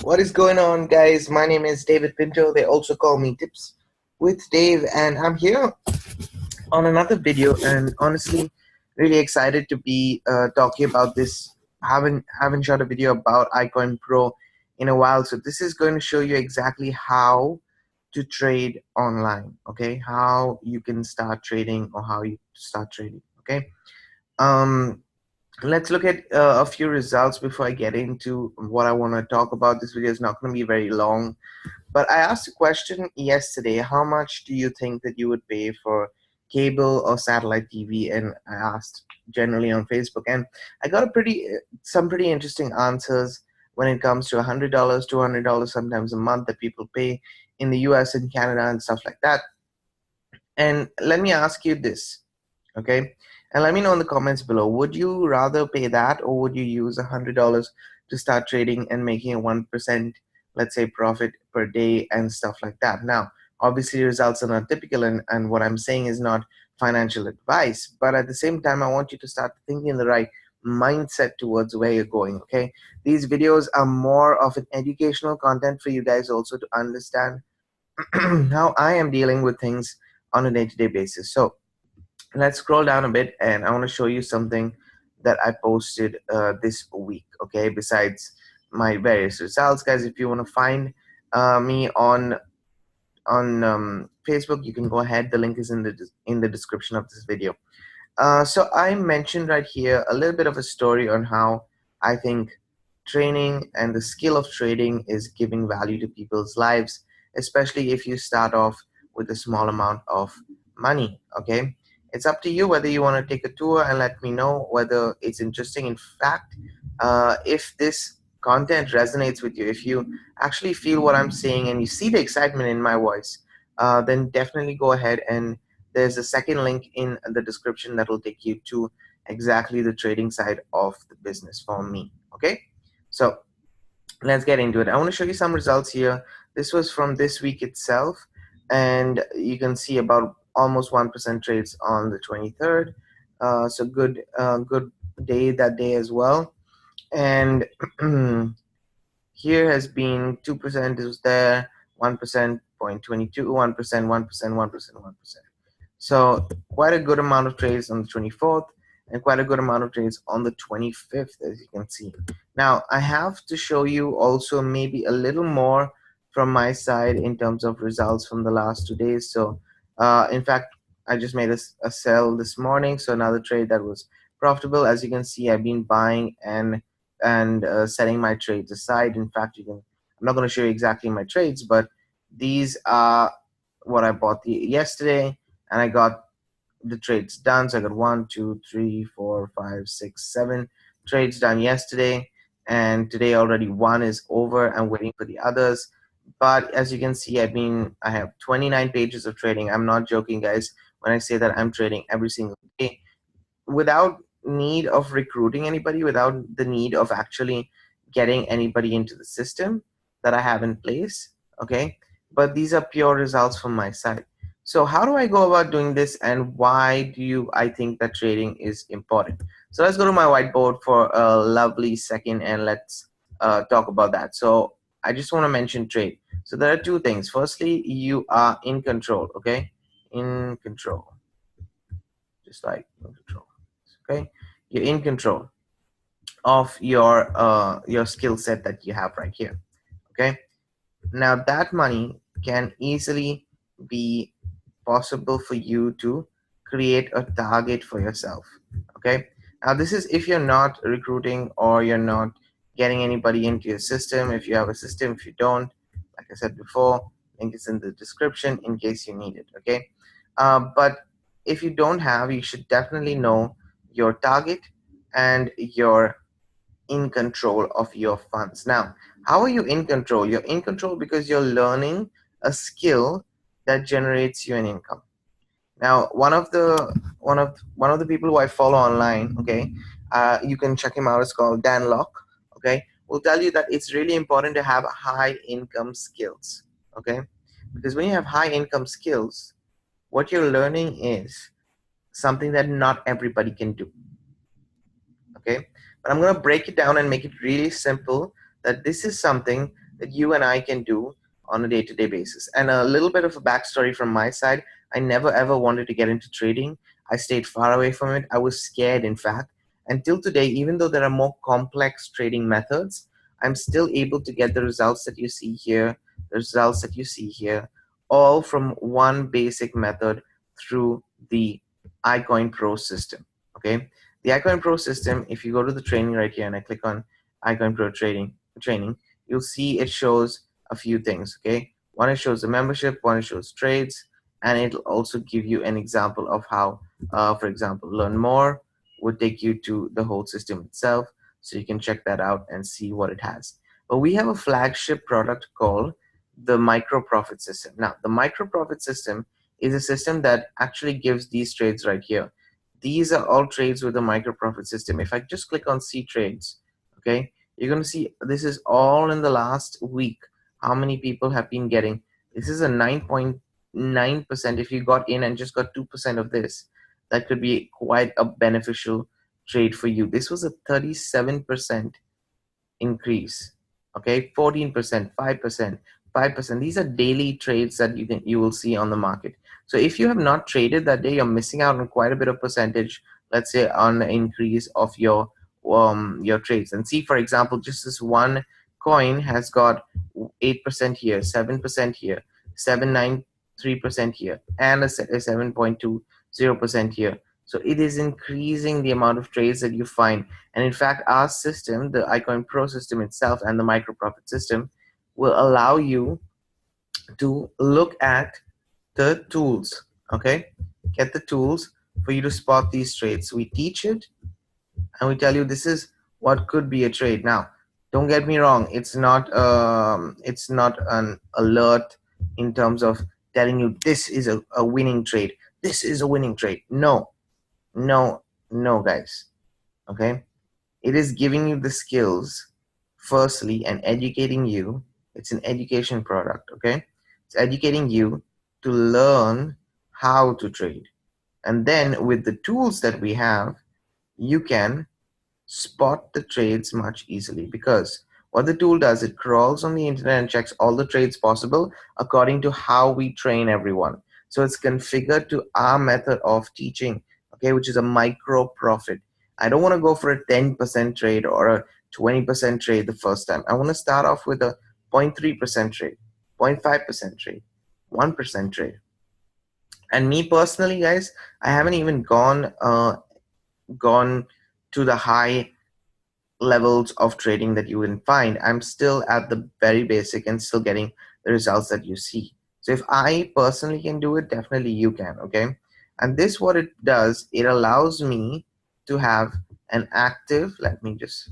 What is going on, guys? My name is David Pinto. They also call me Tips with Dave, and I'm here on another video. And honestly, really excited to be talking about this. Haven't shot a video about iCoinPro in a while, so this is going to show you exactly how to trade online. Okay, how you can start trading or how you start trading. Okay. Um, let's look at a few results before I get into what I want to talk about. This video is not going to be very long, but I asked a question yesterday: how much do you think that you would pay for cable or satellite TV? And I asked generally on Facebook, and I got some pretty interesting answers when it comes to $100, $200 sometimes a month that people pay in the US and Canada and stuff like that. And let me ask you this, okay? And let me know in the comments below, would you rather pay that, or would you use $100 to start trading and making a 1%, let's say, profit per day and stuff like that? Now, obviously results are not typical, and what I'm saying is not financial advice, but at the same time, I want you to start thinking in the right mindset towards where you're going. Okay, these videos are more of an educational content for you guys also to understand how I am dealing with things on a day-to-day basis. So let's scroll down a bit, and I want to show you something that I posted this week. Okay, besides my various results, guys, if you want to find me on Facebook, you can go ahead. The link is in the description of this video. So I mentioned right here a little bit of a story on how I think training and the skill of trading is giving value to people's lives, especially if you start off with a small amount of money. Okay, it's up to you whether you want to take a tour and let me know whether it's interesting. In fact, if this content resonates with you, if you actually feel what I'm saying and you see the excitement in my voice, then definitely go ahead, and there's a second link in the description that will take you to exactly the trading side of the business for me. Okay, so let's get into it. I want to show you some results here. This was from this week itself, and you can see about almost 1% trades on the 23rd. So good day that day as well. And here has been 2% is there, 1%, 0.22, 1%, 1%, 1%, 1%. So quite a good amount of trades on the 24th and quite a good amount of trades on the 25th, as you can see. Now, I have to show you also maybe a little more from my side in terms of results from the last 2 days. So in fact, I just made a sell this morning, so another trade that was profitable. As you can see, I've been buying and setting my trades aside. In fact, I'm not going to show you exactly my trades, but these are what I bought yesterday, and I got the trades done. So I got 1, 2, 3, 4, 5, 6, 7 trades done yesterday, and today already one is over. I'm waiting for the others. But as you can see, I have 29 pages of trading. I'm not joking, guys, when I say that I'm trading every single day without need of recruiting anybody, without the need of actually getting anybody into the system that I have in place. Okay, but these are pure results from my side. So how do I go about doing this, and why do I think that trading is important? So let's go to my whiteboard for a lovely second, and let's talk about that. So I just want to mention trade. So there are two things. Firstly, you are in control. Okay, in control, just like in control. Okay, you're in control of your skill set that you have right here. Okay, now that money can easily be possible for you to create a target for yourself. Okay, now this is if you're not recruiting or you're not getting anybody into your system. If you have a system, if you don't, like I said before, link is in the description in case you need it. Okay, but if you don't have, you should definitely know your target, and you're in control of your funds. Now, how are you in control? You're in control because you're learning a skill that generates you an income. Now, one of the people who I follow online, okay, you can check him out. It's called Dan Locke. Okay, will tell you that it's really important to have high income skills. Okay, because when you have high income skills, what you're learning is something that not everybody can do. Okay, but I'm going to break it down and make it really simple, that this is something that you and I can do on a day-to-day basis. And a little bit of a backstory from my side, I never ever wanted to get into trading. I stayed far away from it. I was scared, in fact. Until today, even though there are more complex trading methods, I'm still able to get the results that you see here, the results that you see here, all from one basic method through the iCoinPro system. Okay, the iCoinPro system, if you go to the training right here and I click on iCoinPro training, you'll see it shows a few things. Okay, one, it shows the membership, one, it shows trades, and it'll also give you an example of how, for example, learn more would take you to the whole system itself, so you can check that out and see what it has. But we have a flagship product called the micro profit system. Now, the micro profit system is a system that actually gives these trades right here. These are all trades with the micro profit system. If I just click on see trades, okay, you're going to see this is all in the last week. How many people have been getting? This is a 9.9%. If you got in and just got 2% of this, that could be quite a beneficial trade for you. This was a 37% increase. Okay, 14%, 5%, 5%. These are daily trades that you will see on the market. So if you have not traded that day, you're missing out on quite a bit of percentage, let's say, on the increase of your trades. And see, for example, just this one coin has got 8% here, 7% here, 7.93% here, and a 7.20% here. So it is increasing the amount of trades that you find. And in fact, our system, the iCoinPro system itself and the micro profit system, will allow you to look at the tools. Okay, get the tools for you to spot these trades. We teach it and we tell you this is what could be a trade. Now, don't get me wrong, it's not an alert in terms of telling you this is a winning trade, this is a winning trade. No, guys. Okay, it is giving you the skills firstly and educating you. It's an education product. Okay, it's educating you to learn how to trade, and then with the tools that we have, you can spot the trades much easily, because what the tool does, it crawls on the internet and checks all the trades possible according to how we train everyone. So it's configured to our method of teaching, okay, which is a micro profit. I don't want to go for a 10% trade or a 20% trade the first time. I want to start off with a 0.3% trade, 0.5% trade, 1% trade. And me personally, guys, I haven't even gone to the high levels of trading that you will find. I'm still at the very basic and still getting the results that you see. So if I personally can do it, definitely you can. Okay, and this, what it does, it allows me to have an active, let me just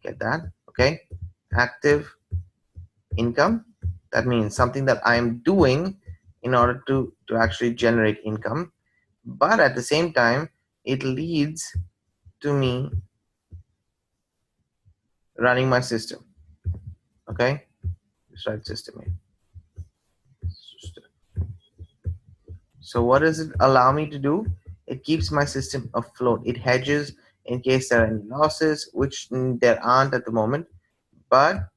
get that, okay, active income. That means something that I am doing in order to actually generate income, but at the same time it leads to me running my system. Okay, just write system here. So what does it allow me to do? It keeps my system afloat. It hedges in case there are any losses, which there aren't at the moment, but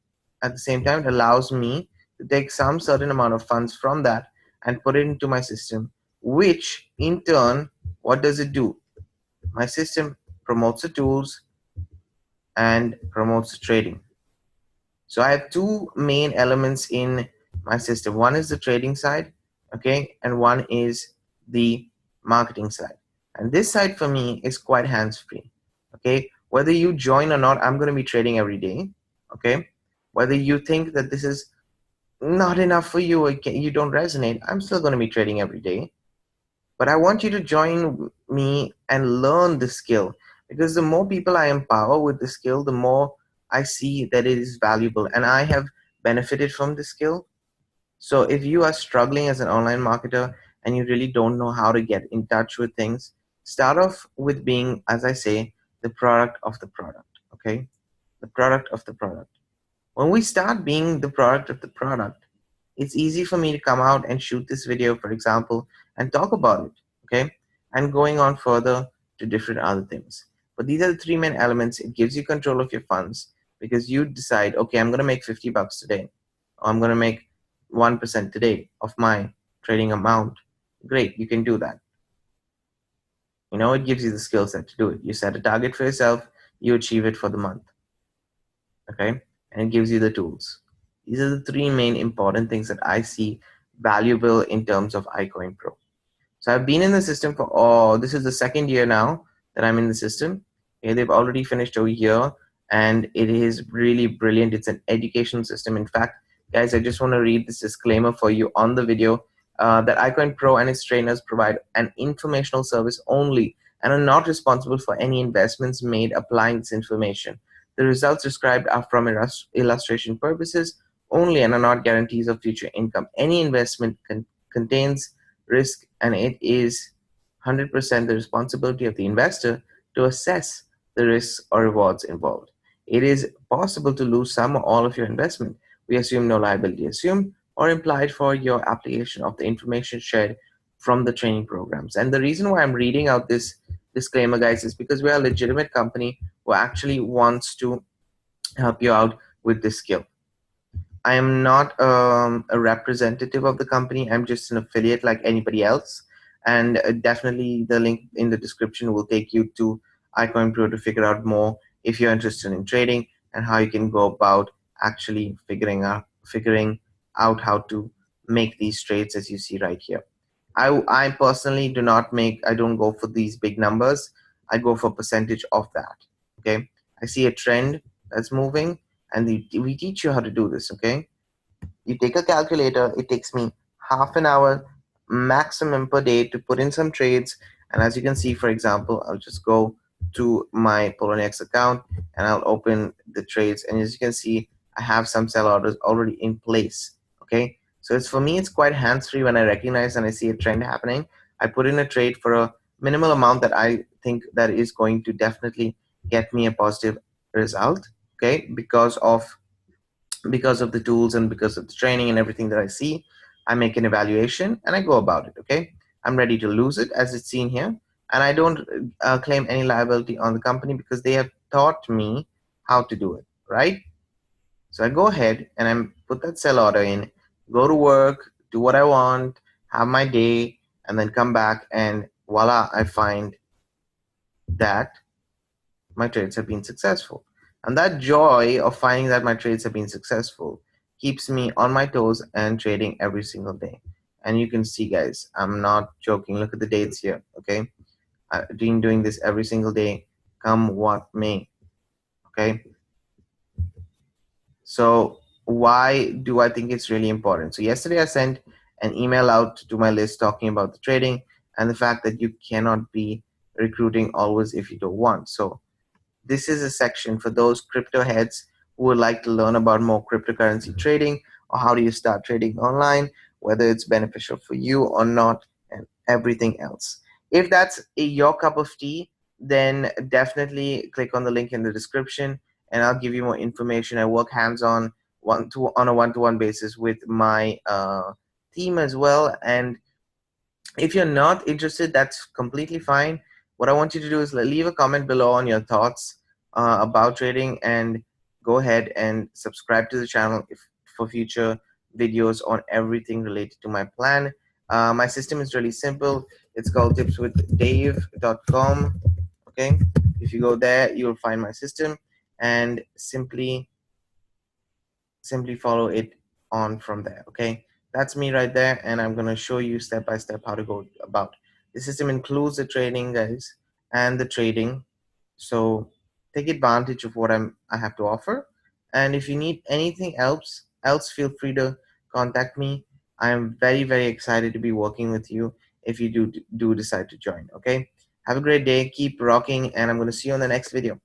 at the same time it allows me to take some certain amount of funds from that and put it into my system, which in turn, what does it do? My system promotes the tools and promotes the trading. So I have two main elements in my system. One is the trading side, okay, and one is the marketing side. And this side for me is quite hands-free, okay. Whether you join or not, I'm going to be trading every day, okay. Whether you think that this is not enough for you, or you don't resonate, I'm still going to be trading every day. But I want you to join me and learn the skill, because the more people I empower with the skill, the more I see that it is valuable, and I have benefited from the skill. So if you are struggling as an online marketer and you really don't know how to get in touch with things, start off with being, as I say, the product of the product, okay? The product of the product. When we start being the product of the product, it's easy for me to come out and shoot this video, for example, and talk about it, okay? And going on further to different other things. But these are the three main elements. It gives you control of your funds, because you decide, okay, I'm going to make $50 today. I'm going to make 1% today of my trading amount. Great, you can do that. You know, it gives you the skill set to do it. You set a target for yourself, you achieve it for the month. Okay, and it gives you the tools. These are the three main important things that I see valuable in terms of iCoinPro. So I've been in the system for, this is the second year now that I'm in the system. Okay, they've already finished a year and it is really brilliant. It's an educational system. In fact, guys, I just want to read this disclaimer for you on the video that iCoinPro and its trainers provide an informational service only and are not responsible for any investments made applying this information. The results described are from illustration purposes only and are not guarantees of future income. Any investment contains risk, and it is 100% the responsibility of the investor to assess the risks or rewards involved. It is possible to lose some or all of your investment. We assume no liability assumed or implied for your application of the information shared from the training programs. And the reason why I'm reading out this disclaimer, guys, is because we are a legitimate company who actually wants to help you out with this skill. I am not a representative of the company. I'm just an affiliate like anybody else. And definitely the link in the description will take you to iCoinPro to figure out more if you're interested in trading and how you can go about actually figuring out how to make these trades as you see right here. I personally I don't go for these big numbers. I go for percentage of that. Okay. I see a trend that's moving and we teach you how to do this. Okay. You take a calculator, it takes me half an hour maximum per day to put in some trades. And as you can see, for example, I'll just go to my Poloniex account and I'll open the trades. And as you can see, I have some sell orders already in place. Okay. So for me, it's quite hands-free when I recognize and I see a trend happening. I put in a trade for a minimal amount that I think that is going to definitely get me a positive result. Okay. Because of the tools and because of the training and everything that I see, I make an evaluation and I go about it. Okay. I'm ready to lose it as it's seen here. And I don't claim any liability on the company because they have taught me how to do it. Right. So I go ahead and I put that sell order in, go to work, do what I want, have my day, and then come back and voila, I find that my trades have been successful. And that joy of finding that my trades have been successful keeps me on my toes and trading every single day. And you can see, guys, I'm not joking. Look at the dates here, okay? I've been doing this every single day, come what may, okay? So why do I think it's really important? So yesterday I sent an email out to my list talking about the trading and the fact that you cannot be recruiting always if you don't want. So this is a section for those crypto heads who would like to learn about more cryptocurrency trading or how do you start trading online, whether it's beneficial for you or not, and everything else. If that's your cup of tea, then definitely click on the link in the description and I'll give you more information. I work hands-on on a one-to-one basis with my team as well. And if you're not interested, that's completely fine. What I want you to do is leave a comment below on your thoughts about trading and go ahead and subscribe to the channel for future videos on everything related to my plan. My system is really simple. It's called TipsWithDav.com. Okay, if you go there, you'll find my system and simply follow it on from there. Okay, that's me right there, and I'm going to show you step by step how to go about. The system includes the trading, guys, and the trading, so take advantage of what I have to offer. And if you need anything else feel free to contact me. I am very excited to be working with you if you do decide to join. Okay, have a great day, keep rocking, and I'm going to see you on the next video.